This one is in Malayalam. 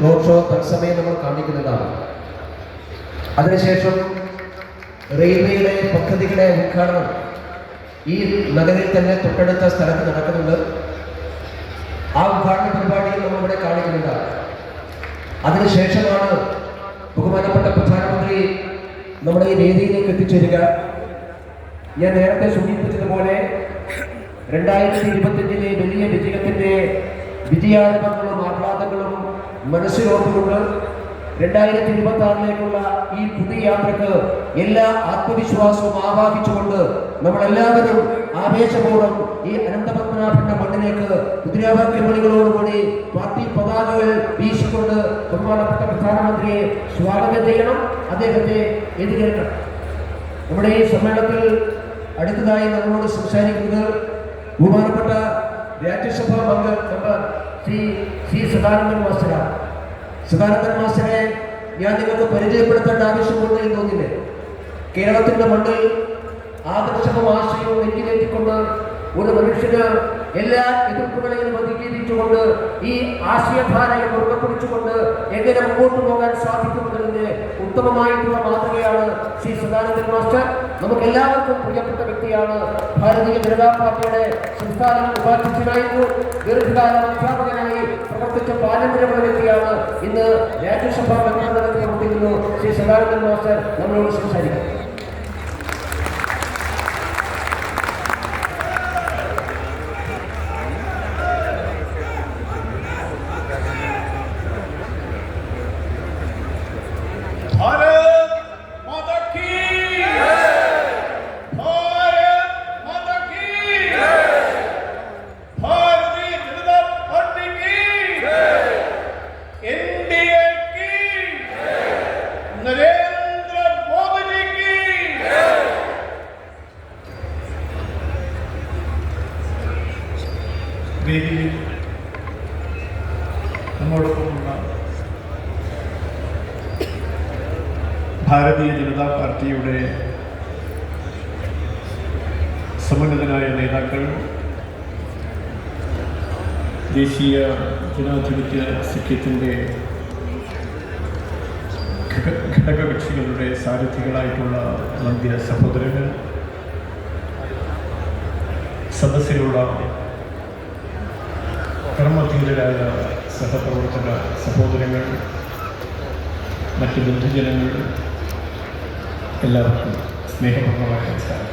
റോഡ് ഷോ തത്സമയം നമ്മൾ കാണിക്കുന്നതാണ്. അതിനുശേഷം റെയിൽവേയുടെ പദ്ധതികളുടെ ഉദ്ഘാടനം ഈ നഗരിൽ തന്നെ തൊട്ടടുത്ത സ്ഥലത്ത് നടക്കുന്നുണ്ട്. ആ ഉദ്ഘാടന പരിപാടിയിൽ നമ്മളിവിടെ കാണിക്കുന്നുണ്ടാണ്. അതിനുശേഷമാണ് ബഹുമാനപ്പെട്ട പ്രധാനമന്ത്രി നമ്മുടെ ഈ വേദിയിലേക്ക് എത്തിച്ചേരുക. ഞാൻ നേരത്തെ സൂചിപ്പിച്ചതുപോലെ 2025 വലിയ വിജയത്തിന്റെ വിജയാരംഭങ്ങളും ആഹ്ലാദങ്ങളും മനസ്സിലോട്ടുകൊണ്ട് 2026 ഈ പുതിയ യാത്രക്ക് എല്ലാ ആത്മവിശ്വാസവും ആവാഹിച്ചുകൊണ്ട് നമ്മളെല്ലാവരും ആവേശപൂർവ്വം ഈ അനന്തപത്മനാഭന്റെ മണ്ണിലേക്ക് മുദ്രാവാക്യമണികളോടുകൂടി പാർട്ടി പതാകകൾ വീശിക്കൊണ്ട് ബഹുമാനപ്പെട്ട പ്രധാനമന്ത്രിയെ സ്വാഗതം ചെയ്യണം, അദ്ദേഹത്തെ എതിരേൽക്കണം. നമ്മുടെ ഈ സമ്മേളനത്തിൽ അടുത്തതായി നമ്മളോട് സംസാരിക്കുന്നത് ബഹുമാനപ്പെട്ട രാജ്യസഭാ അംഗം ശ്രീ സദാനന്ദൻ മാസ്റ്ററാണ്. സദാനന്ദൻ മാസ്റ്ററെ ഞാൻ നിങ്ങൾക്ക് പരിചയപ്പെടുത്തേണ്ട ആവശ്യമുണ്ട് എന്ന് തോന്നില്ലേ? കേരളത്തിന്റെ മണ്ണിൽ ആദർശവും ആശയവും നെഞ്ചിലേറ്റിക്കൊണ്ട് ഒരു മനുഷ്യന് എല്ലാ എതിർപ്പുകളെയും അതിജീവിച്ചുകൊണ്ട് ഈ ആശയധാരയെ മുറുകെ പിടിച്ചുകൊണ്ട് എങ്ങനെ മുമ്പോട്ട് പോകാൻ സാധിക്കുന്നതിന്റെ ഉത്തമമായിട്ടുള്ള മാതൃകയാണ് ശ്രീ സദാനന്ദൻ മാസ്റ്റർ. നമുക്ക് എല്ലാവർക്കും പ്രിയപ്പെട്ട വ്യക്തിയാണ്. ഭാരതീയ ജനതാ പാർട്ടിയുടെ സംസ്ഥാന ഉപാധ്യക്ഷനായിരുന്നു. ദീർഘകാലം അധ്യാപകനായി പ്രവർത്തിച്ച പാരമ്പര്യമുള്ള വ്യക്തിയാണ്. ഇന്ന് രാജ്യസഭാ മെമ്പറായി പ്രവർത്തിക്കുന്നു. ശ്രീ സദാനന്ദൻ മാസ്റ്റർ നമ്മളോട് സംസാരിക്കും. വേദിയിൽ നമ്മോടൊപ്പമുള്ള ഭാരതീയ ജനതാ പാർട്ടിയുടെ സമുന്നതനായ നേതാക്കൾ, ദേശീയ ജനാധിപത്യ സഖ്യത്തിൻ്റെ ഘടകകക്ഷികളുടെ സാരഥികളായിട്ടുള്ള വന്ധ്യ സഹോദരങ്ങൾ, സദസ്സിലുള്ള കർമ്മധീരരായ സഹപ്രവർത്തക സഹോദരങ്ങൾ, മറ്റ് ബന്ധുജനങ്ങൾ, എല്ലാവർക്കും സ്നേഹപൂർവ്വമായ നമസ്കാരം.